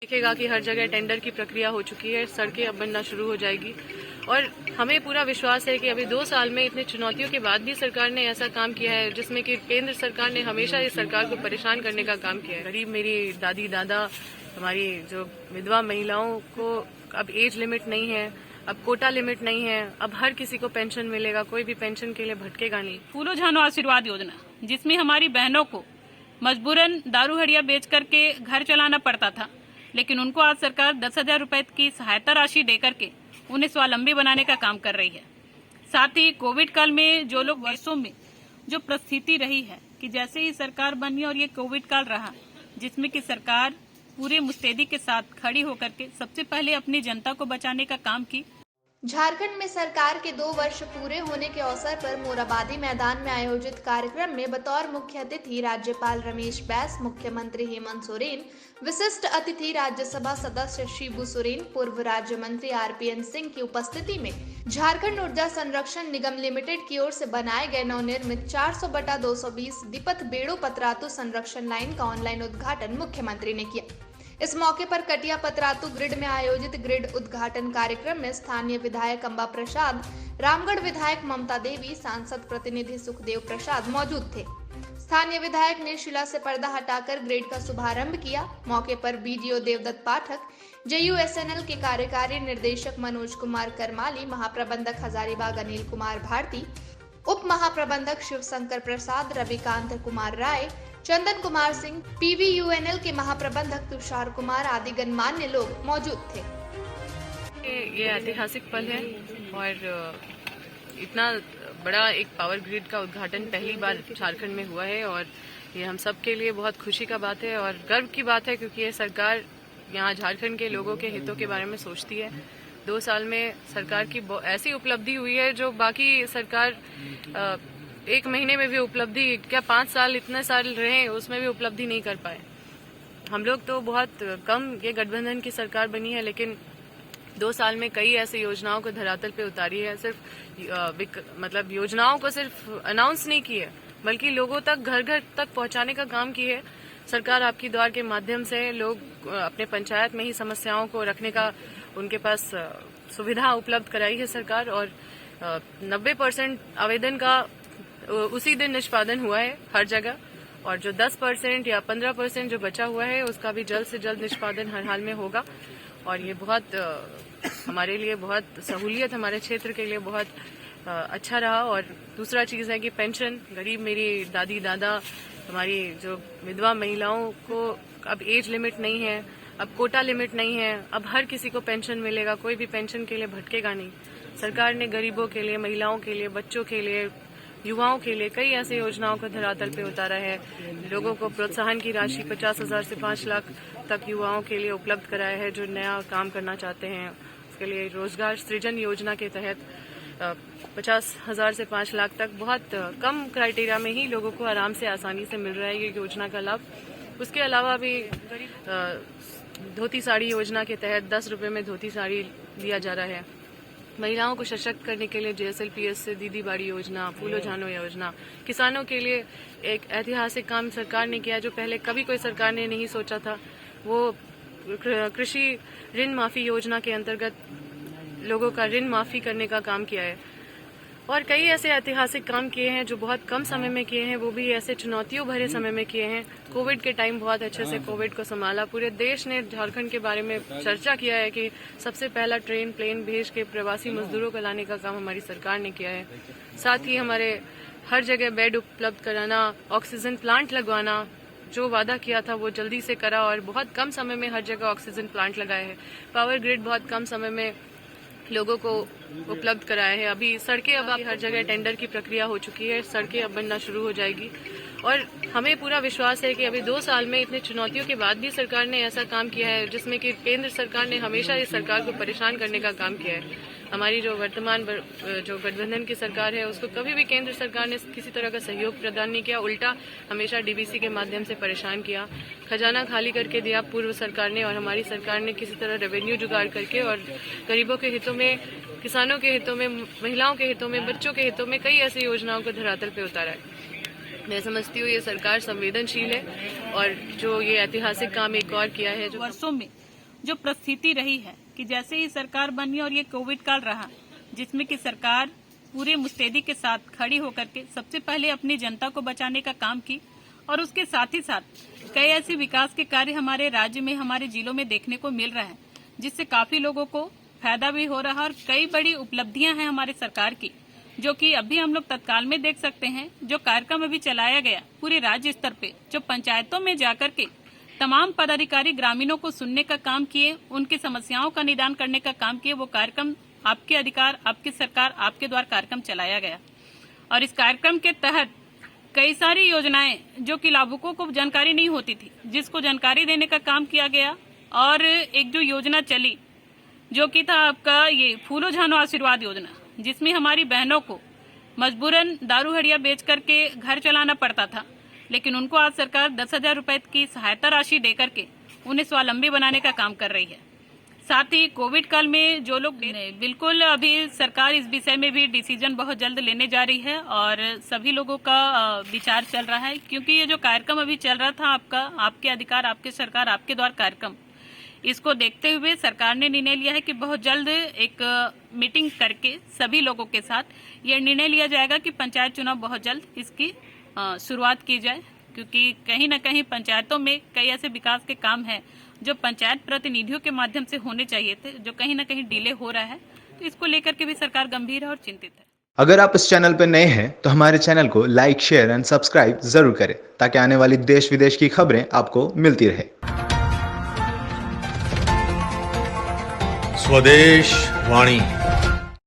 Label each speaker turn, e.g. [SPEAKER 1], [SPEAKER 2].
[SPEAKER 1] दिखेगा कि हर जगह टेंडर की प्रक्रिया हो चुकी है, सड़कें अब बनना शुरू हो जाएगी और हमें पूरा विश्वास है कि अभी 2 साल में इतने चुनौतियों के बाद भी सरकार ने ऐसा काम किया है जिसमें कि केंद्र सरकार ने हमेशा इस सरकार को परेशान करने का काम किया है। गरीब मेरी दादी दादा, हमारी जो विधवा महिलाओं को अब एज लिमिट नहीं है, अब कोटा लिमिट नहीं है, अब हर किसी को पेंशन मिलेगा, कोई भी पेंशन के लिए भटकेगा नहीं।
[SPEAKER 2] फूलो झानो आशीर्वाद योजना, जिसमें हमारी बहनों को मजबूरन दारू हड़िया बेच करके घर चलाना पड़ता था, लेकिन उनको आज सरकार 10,000 रुपए की सहायता राशि देकर के उन्हें स्वावलंबी बनाने का काम कर रही है। साथ ही कोविड काल में जो लोग वर्षों में जो परिस्थिति रही है कि जैसे ही सरकार बनी और ये कोविड काल रहा, जिसमें कि सरकार पूरे मुस्तैदी के साथ खड़ी होकर के सबसे पहले अपनी जनता को बचाने का काम की।
[SPEAKER 3] झारखंड में सरकार के 2 वर्ष पूरे होने के अवसर पर मोराबादी मैदान में आयोजित कार्यक्रम में बतौर मुख्य अतिथि राज्यपाल रमेश बैस, मुख्यमंत्री हेमंत सोरेन, विशिष्ट अतिथि राज्यसभा सदस्य शिबू सोरेन, पूर्व राज्य मंत्री RPN सिंह की उपस्थिति में झारखंड ऊर्जा संरक्षण निगम लिमिटेड की ओर से बनाए गए नवनिर्मित 400/220 दीपत बेड़ो पतरातू संरक्षण लाइन का ऑनलाइन उद्घाटन मुख्यमंत्री ने किया। इस मौके पर कटिया पतरातू ग्रिड में आयोजित ग्रिड उद्घाटन कार्यक्रम में स्थानीय विधायक अंबा प्रसाद, रामगढ़ विधायक ममता देवी, सांसद प्रतिनिधि सुखदेव प्रसाद मौजूद थे। स्थानीय विधायक ने शिला से पर्दा हटाकर ग्रिड का शुभारंभ किया। मौके पर BDO देवदत्त पाठक, JUSNL के कार्यकारी निर्देशक मनोज कुमार करमाली, महाप्रबंधक हजारीबाग अनिल कुमार भारती, उप महाप्रबंधक शिवशंकर प्रसाद, रविकांत कुमार राय, चंदन कुमार सिंह, PVUNL के महाप्रबंधक तुषार कुमार आदि गणमान्य लोग मौजूद थे।
[SPEAKER 1] ये ऐतिहासिक पल है और इतना बड़ा एक पावर ग्रिड का उद्घाटन पहली बार झारखंड में हुआ है और ये हम सब के लिए बहुत खुशी का बात है और गर्व की बात है, क्योंकि ये सरकार यहाँ झारखंड के लोगों के हितों के बारे में सोचती है। 2 साल में सरकार की ऐसी उपलब्धि हुई है जो बाकी सरकार 1 महीने में भी उपलब्धि, क्या 5 साल इतने साल रहे उसमें भी उपलब्धि नहीं कर पाए। हम लोग तो बहुत कम, ये गठबंधन की सरकार बनी है, लेकिन 2 साल में कई ऐसी योजनाओं को धरातल पे उतारी है। सिर्फ मतलब योजनाओं को सिर्फ अनाउंस नहीं की है, बल्कि लोगों तक, घर घर तक पहुंचाने का काम की है। सरकार आपकी द्वार के माध्यम से लोग अपने पंचायत में ही समस्याओं को रखने का उनके पास सुविधा उपलब्ध कराई है सरकार और 90% आवेदन का उसी दिन निष्पादन हुआ है हर जगह और जो 10% या 15% जो बचा हुआ है उसका भी जल्द से जल्द निष्पादन हर हाल में होगा और ये बहुत हमारे लिए बहुत सहूलियत, हमारे क्षेत्र के लिए बहुत अच्छा रहा। और दूसरा चीज है कि पेंशन, गरीब मेरी दादी दादा, हमारी जो विधवा महिलाओं को अब एज लिमिट नहीं है, अब कोटा लिमिट नहीं है, अब हर किसी को पेंशन मिलेगा, कोई भी पेंशन के लिए भटकेगा नहीं। सरकार ने गरीबों के लिए, महिलाओं के लिए, बच्चों के लिए, युवाओं के लिए कई ऐसी योजनाओं को धरातल पे उतारा है। लोगों को प्रोत्साहन की राशि 50,000 से 5 लाख तक युवाओं के लिए उपलब्ध कराया है जो नया काम करना चाहते हैं। उसके लिए रोजगार सृजन योजना के तहत 50,000 से 5 लाख तक बहुत कम क्राइटेरिया में ही लोगों को आराम से, आसानी से मिल रहा है ये योजना का लाभ। उसके अलावा भी धोती साड़ी योजना के तहत 10 रुपए में धोती साड़ी दिया जा रहा है। महिलाओं को सशक्त करने के लिए JSLPS से दीदी बाड़ी योजना, फूलो झानो योजना, किसानों के लिए एक ऐतिहासिक काम सरकार ने किया जो पहले कभी कोई सरकार ने नहीं सोचा था। वो कृषि ऋण माफी योजना के अंतर्गत लोगों का ऋण माफी करने का काम किया है और कई ऐसे ऐतिहासिक काम किए हैं जो बहुत कम समय में किए हैं, वो भी ऐसे चुनौतियों भरे समय में किए हैं। कोविड के टाइम बहुत अच्छे से कोविड को संभाला। पूरे देश ने झारखंड के बारे में चर्चा किया है कि सबसे पहला ट्रेन, प्लेन भेज के प्रवासी मजदूरों को लाने का काम हमारी सरकार ने किया है। साथ ही हमारे हर जगह बेड उपलब्ध कराना, ऑक्सीजन प्लांट लगवाना, जो वादा किया था वो जल्दी से करा और बहुत कम समय में हर जगह ऑक्सीजन प्लांट लगाए हैं। पावर ग्रिड बहुत कम समय में लोगों को उपलब्ध कराया है। अभी सड़कें, अब हर जगह टेंडर की प्रक्रिया हो चुकी है, सड़कें अब बनना शुरू हो जाएगी और हमें पूरा विश्वास है कि अभी 2 साल में इतने चुनौतियों के बाद भी सरकार ने ऐसा काम किया है जिसमें कि केंद्र सरकार ने हमेशा इस सरकार को परेशान करने का काम किया है। हमारी जो वर्तमान जो गठबंधन की सरकार है उसको कभी भी केंद्र सरकार ने किसी तरह का सहयोग प्रदान नहीं किया, उल्टा हमेशा DBC के माध्यम से परेशान किया। खजाना खाली करके दिया पूर्व सरकार ने और हमारी सरकार ने किसी तरह रेवेन्यू जुगाड़ करके और गरीबों के हितों में, किसानों के हितों में, महिलाओं के हितों में, बच्चों के हितों में कई ऐसी योजनाओं को धरातल पे उतारा है। मैं समझती हूँ ये सरकार संवेदनशील है और जो ये ऐतिहासिक काम एक और किया है, जो
[SPEAKER 2] वर्षों में जो परिस्थिति रही है कि जैसे ही सरकार बनी और ये कोविड काल रहा, जिसमें कि सरकार पूरे मुस्तैदी के साथ खड़ी होकर के सबसे पहले अपनी जनता को बचाने का काम की और उसके साथ ही साथ कई ऐसे विकास के कार्य हमारे राज्य में, हमारे जिलों में देखने को मिल रहा है, जिससे काफी लोगों को फायदा भी हो रहा है और कई बड़ी उपलब्धियां हैं हमारे सरकार की, जो कि अभी हम लोग तत्काल में देख सकते हैं। जो कार्यक्रम अभी चलाया गया पूरे राज्य स्तर पे, जो पंचायतों में जाकर के तमाम पदाधिकारी ग्रामीणों को सुनने का काम किए, उनकी समस्याओं का निदान करने का काम किए, वो कार्यक्रम आपके अधिकार, आपकी सरकार, आपके द्वारा कार्यक्रम चलाया गया। और इस कार्यक्रम के तहत कई सारी योजनाएं जो कि लाभुकों को जानकारी नहीं होती थी, जिसको जानकारी देने का काम किया गया। और एक जो योजना चली जो कि था आपका ये फूलो झानो आशीर्वाद योजना, जिसमें हमारी बहनों को मजबूरन दारू हड़िया बेच करके घर चलाना पड़ता था, लेकिन उनको आज सरकार 10,000 रुपए की सहायता राशि देकर के उन्हें स्वावलंबी बनाने का काम कर रही है। साथ ही कोविड काल में जो लोग बिल्कुल अभी सरकार इस विषय में भी डिसीजन बहुत जल्द लेने जा रही है और सभी लोगों का विचार चल रहा है, क्योंकि ये जो कार्यक्रम अभी चल रहा था आपका आपके अधिकार, आपके सरकार, आपके द्वार कार्यक्रम, इसको देखते हुए सरकार ने निर्णय लिया है कि बहुत जल्द एक मीटिंग करके सभी लोगों के साथ ये निर्णय लिया जाएगा कि पंचायत चुनाव बहुत जल्द इसकी शुरुआत की जाए, क्योंकि कहीं न कहीं पंचायतों में कई ऐसे विकास के काम हैं जो पंचायत प्रतिनिधियों के माध्यम से होने चाहिए थे, जो कहीं न कहीं डिले हो रहा है। तो इसको लेकर के भी सरकार गंभीर है और चिंतित है।
[SPEAKER 4] अगर आप इस चैनल पर नए हैं तो हमारे चैनल को लाइक, शेयर एंड सब्सक्राइब जरूर करें, ताकि आने वाली देश विदेश की खबरें आपको मिलती रहे।
[SPEAKER 5] स्वदेश वाणी।